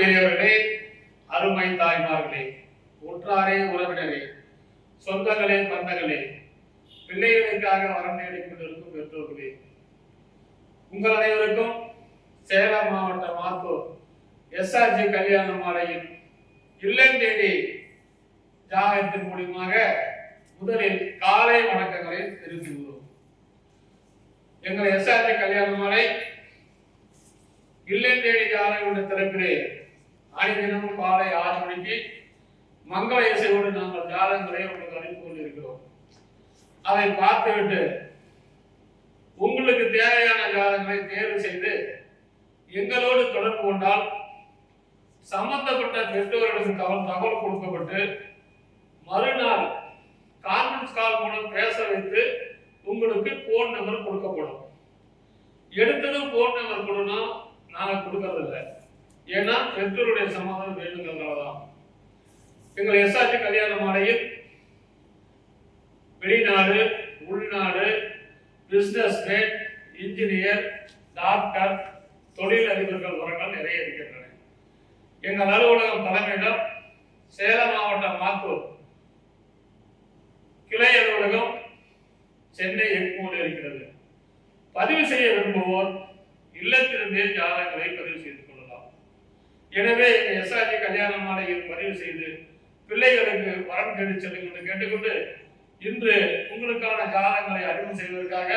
பெரியவர்களே, அருமை தாய்மார்களே, உற்றாரே, உறவினரே, சொந்தங்களே, பந்தங்களே, பிள்ளைகளுக்காக வரம் தேடிக் கொண்டிருக்கும் பெற்றோர்களே, உங்கள் அனைவருக்கும் சேலம் மாவட்ட மாத்தூர் எஸ்ஆர்ஜி கல்யாண மாலையின் இல்லம் தேடி ஜாதகத்தின் மூலியமாக முதலில் காலை வணக்கங்களை தெரிவித்துள்ளோம். எங்கள் எஸ்ஆர்ஜி கல்யாண மாலை இல்லம் தேடி ஜாதகங்களுடைய திறப்பிலே தினமும் காலை 6 மணிக்கு மங்கள இசையோடு நாங்கள் ஜாதகங்களை உங்களுக்கு அனுப்பி கொண்டிருக்கிறோம். அதை பார்த்துவிட்டு உங்களுக்கு தேவையான ஜாதகங்களை தேர்வு செய்து எங்களோடு தொடர்பு கொண்டால் சம்பந்தப்பட்ட பெற்றோர்களுக்கு தகவல் கொடுக்கப்பட்டு மறுநாள் கான்ஃபரன்ஸ் கால் மூலம் பேச வைத்து உங்களுக்கு போன் நம்பர் கொடுக்கப்படும். எடுத்ததும் போன் நம்பர் கொடுனா நாங்கள் கொடுக்கறதில்லை, ஏன்னா பெற்றோருடைய சமாதானம் வேண்டுங்கிறதாலதான். எங்கள் எஸ்ஆர்ஜி கல்யாண மாலையில் வெளிநாடு, உள்நாடு, பிசினஸ் மேன், இன்ஜினியர், டாக்டர், தொழில் அதிபர்கள் வரங்கள் நிறைய இருக்கின்றன. எங்கள் அலுவலகம் தலைமையிடம் சேலம் மாவட்டம் மாத்தூர் கிளை அலுவலகம் சென்னை எக்மோடு இருக்கிறது. பதிவு செய்ய விரும்புவோர் இல்லத்திலிருந்தே ஜாதகங்களை பதிவு செய்து கொள்ளலாம். எனவே எஸ்ஆர்ஜி கல்யாண மாலையில் பதிவு செய்து பிள்ளைகளுக்கு வரம் தேடி செல்லுங்கள் என்று கேட்டுக்கொண்டு இன்று உங்களுக்கான ஜாதகங்களை அறிமுகம் செய்வதற்காக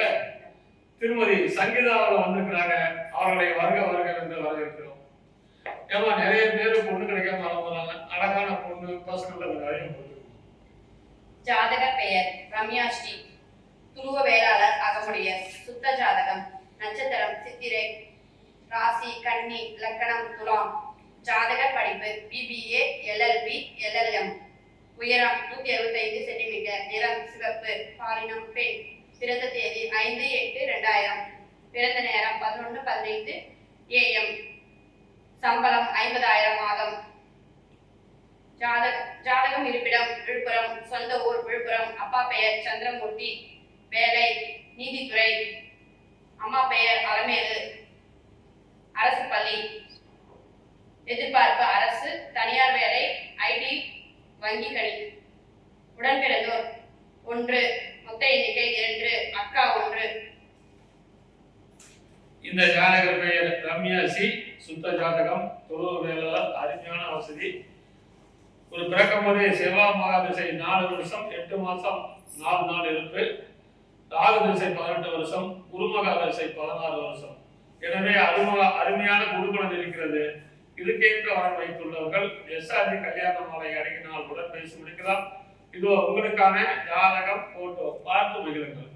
திருமதி சங்கீதா அவர்கள் வந்திருக்கிறாங்க. அவர்களை வருக வருக என்று வரவேற்கிறோம். ஏமா நிறைய பேரு பொண்ணு கிடைக்காம வளர்ந்தாங்க. அழகான பொண்ணு பசங்களை அறிமுகம். ஜாதக பெயர் ரம்யா ஸ்ரீ, துருவ வேளாளர் அகமுடையர், சுத்த ஜாதகம், நட்சத்திரம் சித்திரை, ராசி கன்னி, லக்கணம் துலாம், ஜாதக படிப்பு BBA, LLB, LLM, உயரம் 165 சென்டிமீட்டர், நிறம் சிவப்பு, பாலினம் பெண், பிறந்த தேதி 5/8/2000, பிறந்த நேரம் 11:15 AM, சம்பளம் 50,000 மாதம். ஜாதகம் இருப்பிடம் விழுப்புரம், சொந்த ஊர் விழுப்புரம், அப்பா பெயர் சந்திரமூர்த்தி, வேலை நீதித்துறை, அம்மா பெயர் அலமேலு, அரசு பள்ளி, எதிர்பார்ப்பு அரசு, தனியார் வேலை, IT, வங்கி கணி. உடன்பிறந்தோர் 1, மொத்த எண்ணிக்கை 2, அக்கா 1. இந்த ஜாதக பெயர் ரம்யா சி, சுத்த ஜாதகம், துருவ வேளாளர், அருமையான வசதி. ஒரு பிறக்கும் போதே செவ்வாய் மகாதிசை 4 வருஷம் 8 மாசம் 4 நாள் இருப்பு, ராகு திசை 18 வருஷம், குருமகாதிசை 16 வருஷம். எனவே அருமையான குருகுலம் இருக்கிறது. இதுக்கேற்ற வரம் வைத்துள்ளவர்கள் எஸ்ஆர்ஜி கல்யாண மாலை அடங்கினால் உடன் பேசி முடிக்கலாம். இதோ உங்களுக்கான ஜாதகம் போட்டோ பார்த்து மகிழுங்கள்.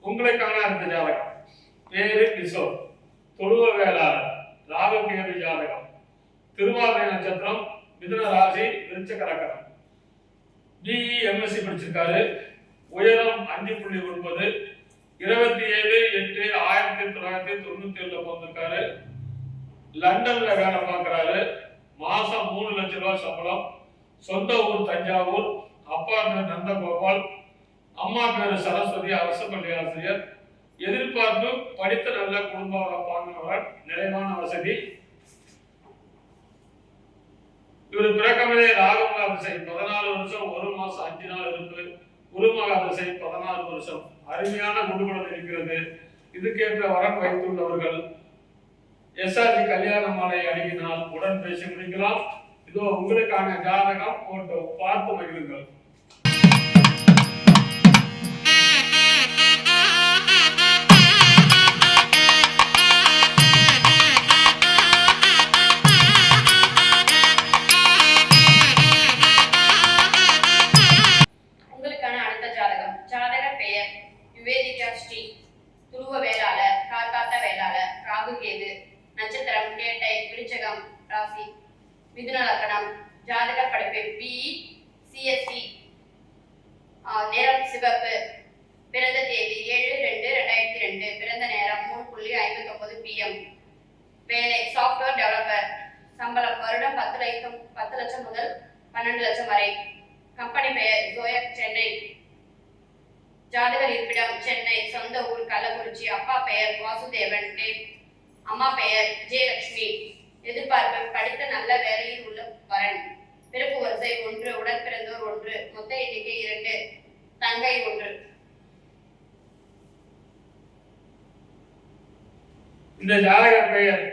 உங்களுக்கான அடுத்த ஜாதகம் பேரு கிஷோர், தொழுவ வேளாளர், ராகு கேது ஜாதகம், திருவாதிரை நட்சத்திரம், மிதுன ராசி, விருச்சிக லக்னம், BE MSc படிச்சிருக்காரு. உயரம் 5.9, 27/8/1997 பிறந்திருக்காரு. லண்டன்ல வேலை பார்க்கிறாரு. மாசம் 3 லட்சம் ரூபாய் சம்பளம். சொந்த ஊர் தஞ்சாவூர். அப்பா பேர் நந்தகோபால், அம்மா பேரு சரஸ்வதி, அரசு பள்ளி ஆசிரியர். எதிர்பார்ப்பு படித்த நல்ல குடும்ப பாங்கினவர், நிறைவான வசதி. இவர் பிறக்கமிலே ராகுமகா திசை 14 வருஷம் 1 மாசம் 5 நாள் இருப்பு, குருமகா திசை 16 வருஷம். அருமையான குடும்பம் இருக்கிறது. இதுக்கேற்ற வரம் வைத்துள்ளவர்கள் எஸ்ஆர்ஜி கல்யாண மாலை அணுகினால் உடன் பேசி முடிக்கலாம். இதோ உங்களுக்கான ஜாதகம் போட்டோ பார்த்து மகிழுங்கள். நட்சத்திரம் கேட்டை, விருச்சகம் ராசி, மிதுன லக்னம், ஜாதக படிப்பு BE, CSC, நேரம் சிவப்பு, பிறந்த தேதி 7/2/2002, பிறந்த நேரம் 3:59 PM, வேலை சாஃப்ட்வேர் டெவலப்பர், சம்பளம் வருடம் 10 லட்சம் முதல் 12 லட்சம் வரை. கம்பெனி பெயர் ஜோயப் சென்னை. ஜாதகர் இருப்பிடம் சென்னை. சொந்த ஊர் கள்ளக்குறிச்சி. அப்பா பெயர் வாசுதேவன். அம்மா பெயர் விஜயலட்சுமி. எதிர்பார்ப்பு படித்த நல்ல வேலையில் உள்ள வரன். பிறப்பு வரிசை 1, உடன் பிறந்தோர் 1, மொத்த எண்ணிக்கை 2, தங்கை 1. இந்த ஜாதகர் பெயர்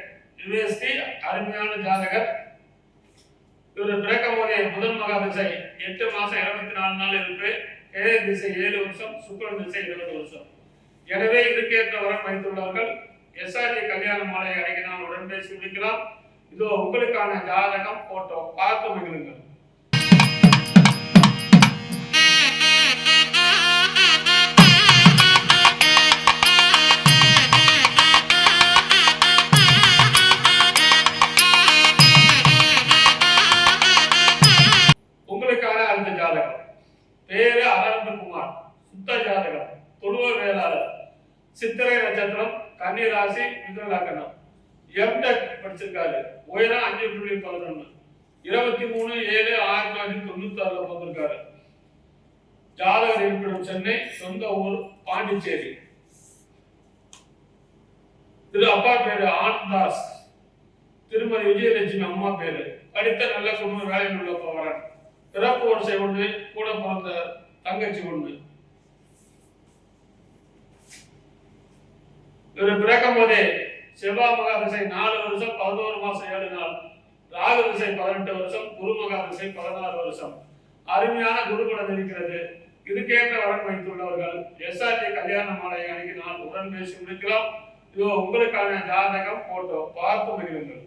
யுஎஸ்டி. அருமையான ஜாதகர். இவர் பிறக்கும் போதே முதல் மகா திசை 8 மாசம் 24 நாள் இருப்பு. கேது திசை 7 வருஷம். சுக்கிரன் திசை 20 வருஷம். எனவே இதுக்கேற்ற வரன் வைத்துள்ளவர்கள் எஸ்ஆர்ஜி கல்யாண மாலை அடங்கினால் உடன் பேசி முடிக்கலாம். இதோ உங்களுக்கான ஜாதகம் போட்டோ பார்த்து மகிழுங்கள். உங்களுக்கான அந்த ஜாதகம் பேரு அனந்தகுமார். சுத்த ஜாதகம். துருவ வேளாளர். சித்திரை நட்சத்திரம். கன்னி ராசி. மிதுன லக்னம். எம்டெக் படிச்சிருக்காரு. உயரம் 5.11. 23/7/1996 பிறந்திருக்காரு. ஜாதகர் இருப்பிடம் சென்னை. சொந்த ஊர் பாண்டிச்சேரி. திரு அப்பா பேரு ஆனந்தாஸ். திருமதி விஜயலட்சுமி அம்மா பேரு. படித்த நல்ல குடும்ப வேலையில் உள்ள வரன். பிறப்பு வரிசை 1, கூட பிறந்த தங்கச்சி 1. இவர் பிறக்கும் போதே செவ்வாய் மகா திசை 4 வருஷம் 11 மாசம் 7 நாள். ராகு திசை 18 வருஷம். குரு மகா திசை 16 வருஷம். அருமையான குருகுலம் இருக்கிறது. இதுக்கேற்ற வரன் வைத்துள்ளவர்கள் எஸ்ஆர்ஜி கல்யாண மாலை அணுகினால் உடன் பேசி முடிக்கலாம். இதோ உங்களுக்கான ஜாதகம் போட்டோ பார்த்து மகிழுங்கள்.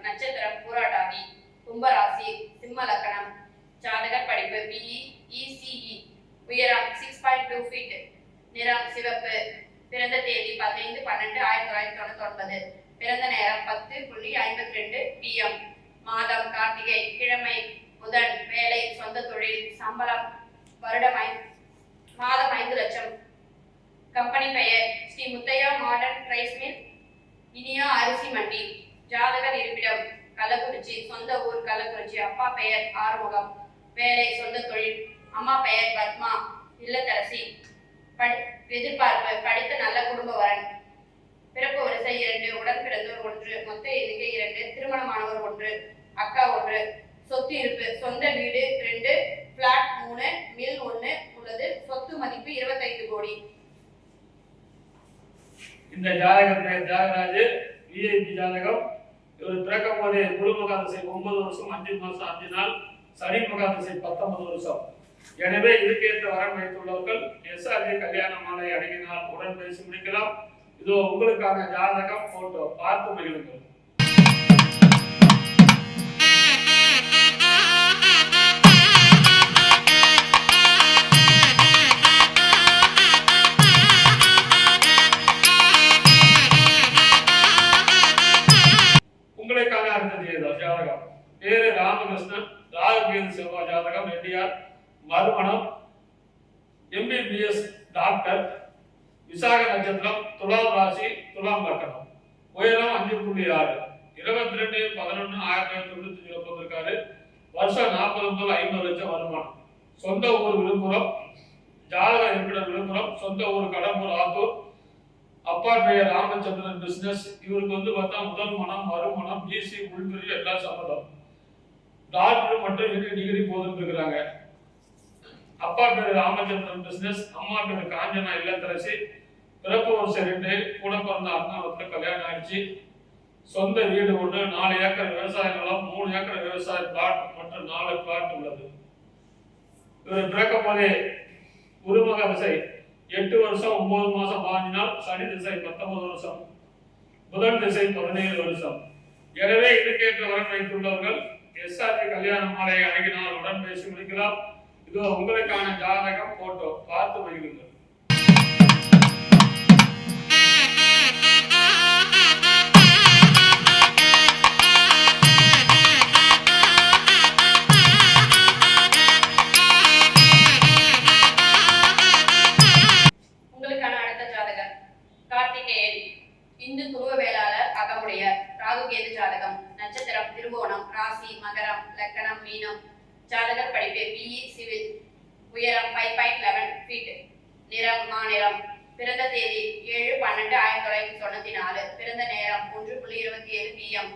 நட்சத்திரம் பூராடாதி. கும்பராசி. சிம்ம லக்னம். ஜாதகர் படிப்பு BE ECE. உயரம் 6.2 ஃபீட். நிறம் சிவப்பு. பிறந்த தேதி 15/12/1999. பிறந்த நேரம் 10:52 PM. மாதம் கார்த்திகை. கிழமை புதன். வேலை சொந்த தொழில். சம்பளம் மாதம் 5 லட்சம். கம்பெனி பெயர் Shri Muthaiya modern rice mill, Iniya அரிசி மண்டி. ஜாதகர் இருப்பிடம் கள்ளக்குறிச்சி. சொந்த ஊர் கள்ளக்குறிச்சி. அப்பா பெயர் ஆறுமுகம். வேலை சொந்த தொழில். அம்மா பெயர் பத்மா. இல்லத்தரசி. எதிர்பார்ப்பு படித்த நல்ல குடும்ப வரன். பிறப்பு வரிசை 2, உடன் பிறந்தோர் 1, மொத்த எண்ணிக்கை 2, திருமணமானவர் 1, அக்கா 1. சொத்து இருப்பு சொந்த வீடு 2, பிளாட் 3, மில் 1 உள்ளது. சொத்து மதிப்பு 25 கோடி. இந்த ஜாதகர் பெயர் தியாகராஜ். விஐபி ஜாதகம். இவர் பிறக்கும் போதே குரு மகா திசை 9 வருஷம் 5 மாசம் 5 நாள். சனி மகா திசை 19 வருஷம். எனவே இதுக்கேற்ற வரன் வைத்துள்ளவர்கள் எஸ்ஆர்ஜி கல்யாண மாலை அணுகினால் உடன் பேசி முடிக்கலாம். இதோ உங்களுக்கான ஜாதகம் போட்டோ பார்த்து மகிழுங்கள். உங்களுக்கான அடுத்த ஜாதகம் ஜாதகர் பெயர் தியாகராஜா. துருவ வேளாளர். சித்த ஜாதகம். நட்சத்திரம் பூராடாதி. கும்பராசி. சிம்ம லக்னம். ஜாதகர் படிப்பு BE ECE. உயரம் 6.2 ஃபீட். நிறம் சிவப்பு. பிறந்த தேதி 15/12/1999. பிறந்த நேரம் 10:52 PM. மாதம் கார்த்திகை. கிழமை புதன். வேலை சொந்த தொழில். அம்மா பெயர் ஆறுமுகம். வேலை சொந்த தொழில். அம்மா பெயர் பத்மா. இல்லத்தரசி. எதிர்பார்ப்பு படித்த நல்ல குடும்ப வரன். பிறப்பு வரிசை 1, கூட பிறந்த அண்ணா உங்களுக்கான அடுத்த ஜாதகம் பேரு ராமகிருஷ்ணன். ராகு கேது செவ்வாய் ஜாதகம். ரெட்டியார். மறுமணம். MBBS doctor. விசாக நட்சத்திரம். துலாம் ராசி. துலாம் லக்னம். உயரம் 5.6. 22/11/1995 பிறந்திருக்காரு. வருஷம் 40 முதல் 50 லட்சம் வருமானம். சொந்த ஊர் விழுப்புரம். ஜாதகர் இருப்பிடம் விழுப்புரம். சொந்த ஊர் கடம்பூர் ஆத்தூர். அப்பா பெயர் ராமச்சந்திரன். பிசினஸ். இவருக்கு பார்த்தா முதல் மனம், மறுமணம், BC உள்துறை எல்லாம் சம்மதம். டாக்டர் மற்றும் டிகிரி போதும் இருக்கிறாங்க. அப்பா பேரு ராமச்சந்திரன். பிசினஸ். அம்மா பேரு காஞ்சனா. இல்லத்தரசி. பிறப்பு வருஷம் 2, கூட பிறந்த அண்ணாவத்துல கல்யாணம் ஆயிடுச்சு. சொந்த வீடு 1, 4 ஏக்கர் விவசாய நிலம், 3 ஏக்கர் விவசாய பிளாட் மற்றும் 4 பிளாட் உள்ளது. இவர் பிறக்கும் போதே குருமக திசை 8 வருஷம் 9 மாசம் 15 நாள். சனி திசை 19 வருஷம். புதன் திசை 17 வருஷம். எனவே இதுக்கேற்ற வரன் வைத்துள்ளவர்கள் எஸ்ஆர்ஜி கல்யாண மாலை அணுகினால் உடன் பேசி முடிக்கலாம். இதோ உங்களுக்கான ஜாதகம் போட்டோ பார்த்து மகிழுங்கள். நிறம் மாநிறம். பிறந்த தேதி 7/12/1994. பிறந்த நேரம் 1:27 PM.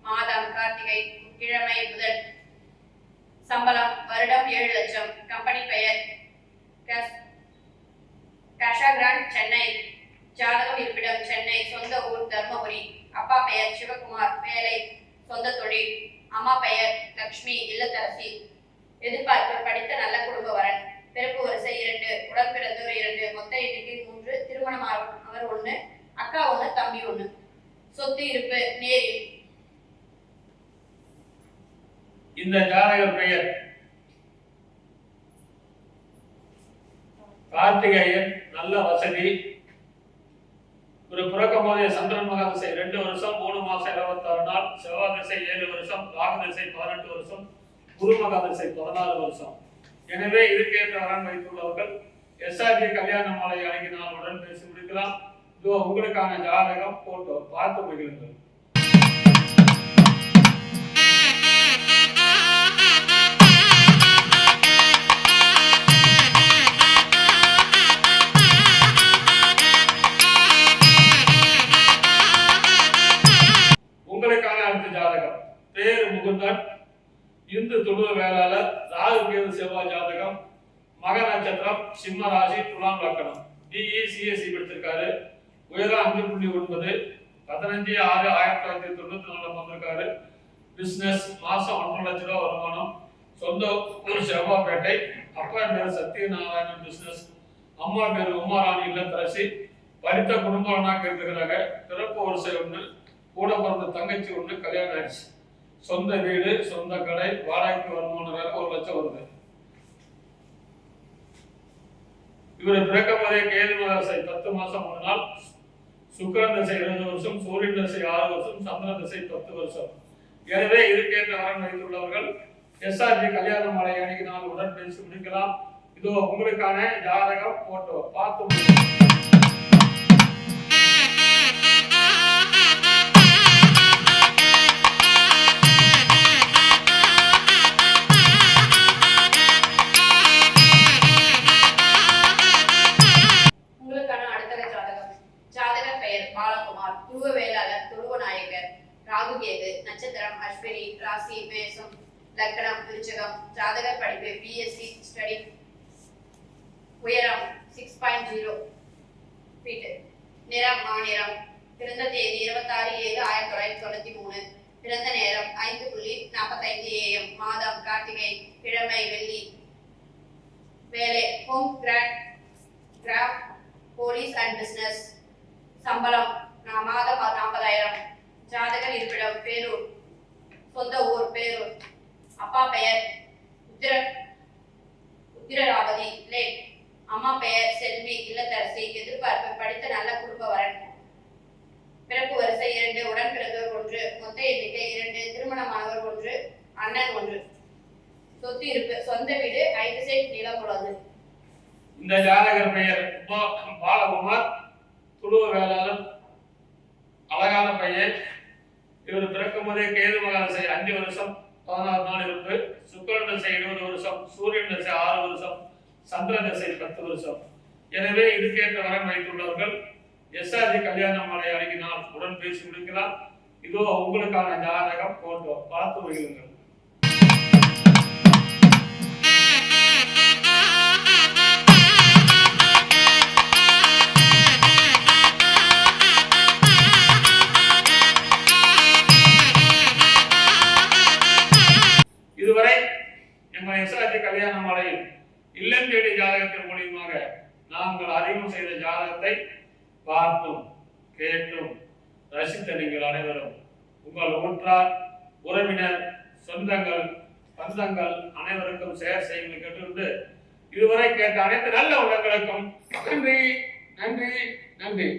மாதம் கார்த்திகை. கிழமை புதன். சம்பளம் வருடம் 7 லட்சம். கம்பெனி பெயர் காஷா கிராண்ட் சென்னை. ஜாதகம் இருப்பிடம் சென்னை. சொந்த ஊர் தர்மபுரி. அப்பா பெயர் சிவகுமார். வேலை சொந்த தொழில். அம்மா பெயர் லக்ஷ்மி, இல்லத்தரசி. எதிர்பார்ப்பு படித்த நல்ல குடும்ப வரன். பிறப்பு வரிசை 2, உடன் பிறந்தோர் 2, மொத்த எண்ணிக்கை 3, திருமணம் அவர் 1, அக்கா 1, தம்பி 1. சொத்து இருப்பு நேரில். இந்த ஜாதகர் பெயர் கார்த்திகேயன், நல்ல வசதி. ஒரு பிறக்கும் போதே சந்திரன் மகா திசை 2 வருஷம் 3 மாசம் 26 நாள், செவ்வாய் திசை 7 வருஷம், ராகு திசை 18 வருஷம், குரு மகா திசை 14 வருஷம். எனவே இதுக்கேற்ற வரன் வைத்துள்ளவர்கள் எஸ்ஆர்ஜி கல்யாண மாலை அணுகினால் உடன் பேசி முடிக்கலாம். இதோ உங்களுக்கான ஜாதகம் போட்டோ பார்த்து மகிழுங்கள். உங்களுக்கான அடுத்த ஜாதகம். பேர் முகுந்தன், இந்து துளுவ வேளாளர், ராகு கேது செவ்வாய் ஜாதகம், மக நட்சத்திரம், சிம்ம ராசி, துலாம் லக்கணம். பிஇ சிஎஸ்சி படிச்சிருக்காரு. உயரம் 5.9, 15/6/1994 வந்திருக்காரு. பிசினஸ் மாசம் 1.5 லட்சம் ரூபாய் வருமானம். சொந்த ஊர் செவ்வாப்பேட்டை. அப்பா பேர் சத்யநாராயணன் பிசினஸ். அம்மா பேர் உமாராணி, இல்லத்தரசி. படித்த குடும்பம்னா கேட்டுக்கிறாங்க. பிறப்பு வரிசை 1, கூட பிறந்த தங்கச்சி 1, கல்யாணம் ஆயிடுச்சு. சொந்த வீடு, சொந்த கடை, வாடகைக்கு வருமானம் வேற 1 லட்சம் வருது. இவர் பிறக்கும் போதே கேது மகாசை 10 மாசம் 3 நாள், சுக்கிரன் திசை 20 வருஷம், சூரியன் திசை 6 வருஷம், சந்திரன் திசை 10 வருஷம். எனவே இதுக்கேற்ற வரன் வைத்துள்ளவர்கள் எஸ்ஆர்ஜி கல்யாண மாலை அணுகினால் உடன் பேசி முடிக்கலாம். இதோ உங்களுக்கான ஜாதகம் போட்டோ பார்த்து முடிக்கலாம். பாலகுமார். துருவ வேளாளர், துருவ நாயகர். ராகு கேது. நட்சத்திரம் அஸ்வினி. ராசி மேசம். லக்னம் விருச்சிகம். ஜாதகர் படிப்பு பிஎஸ்சி ஸ்டடி. உயரம் 6.0 ஃபீட். நிறம் மாநிறம். பிறந்த தேதி 26/7/1993. பிறந்த நேரம் 5:45 AM. மாதம் கார்த்திகை. கிழமை வெள்ளி. வேலை home graph police and business. சம்பளம் மாதம் 40,000. ஜாதகர் இருப்பிடம் பேரூர். சொந்த ஊர் பேரூர். அப்பா பெயர் உத்திரராவதி லேட். அம்மா பெயர் செல்வி, இல்லத்தரசி. எதிர்பார்ப்பு படித்த நல்ல குடும்ப வரன். பிறப்பு வரிசை 2, உடன் பிறந்தோர் 1, மொத்த எண்ணிக்கை 2, திருமணமானவர் 1, அண்ணன் 1. சொத்து இருப்பு சொந்த வீடு, 5 சென்ட் நிலம் உள்ளது. இந்த ஜாதகர் பெயர் பாலகுமார், துளுவ வேளாளர், அழகான பையன். இவர் பிறக்கும் போதே கேது மகா திசை 5 வருஷம் 16 நாள் இருப்பு, சுக்கிரன் திசை 20 வருஷம், சூரியன் திசை 6 வருஷம், சந்திரன் திசை 10 வருஷம். எனவே இதுக்கேற்ற வரன் வைத்துள்ளவர்கள் எஸ்ஆர்ஜி கல்யாண மாலை அணுகினால் உடன் பேசி முடிக்கலாம். இதோ உங்களுக்கான ஜாதகம் போட்டோ பார்த்து மகிழுங்கள். இதுவரை எங்கள் எஸ்ஆர்ஜி கல்யாண மாலையில் இல்லம் தேடி ஜாதகத்தின் மூலியமாக நாங்கள் அறிமுகம் செய்த ஜாதகத்தை பார்த்தும் கேட்டும் ரசித்த நீங்கள் அனைவரும் உங்கள் உற்றார், உறவினர், சொந்தங்கள், பந்தங்கள் அனைவருக்கும் ஷேர் செய்யுங்கள் கேட்டிருந்து இதுவரை கேட்ட அனைத்து நல்ல உள்ளங்களுக்கும் நன்றி நன்றி நன்றி.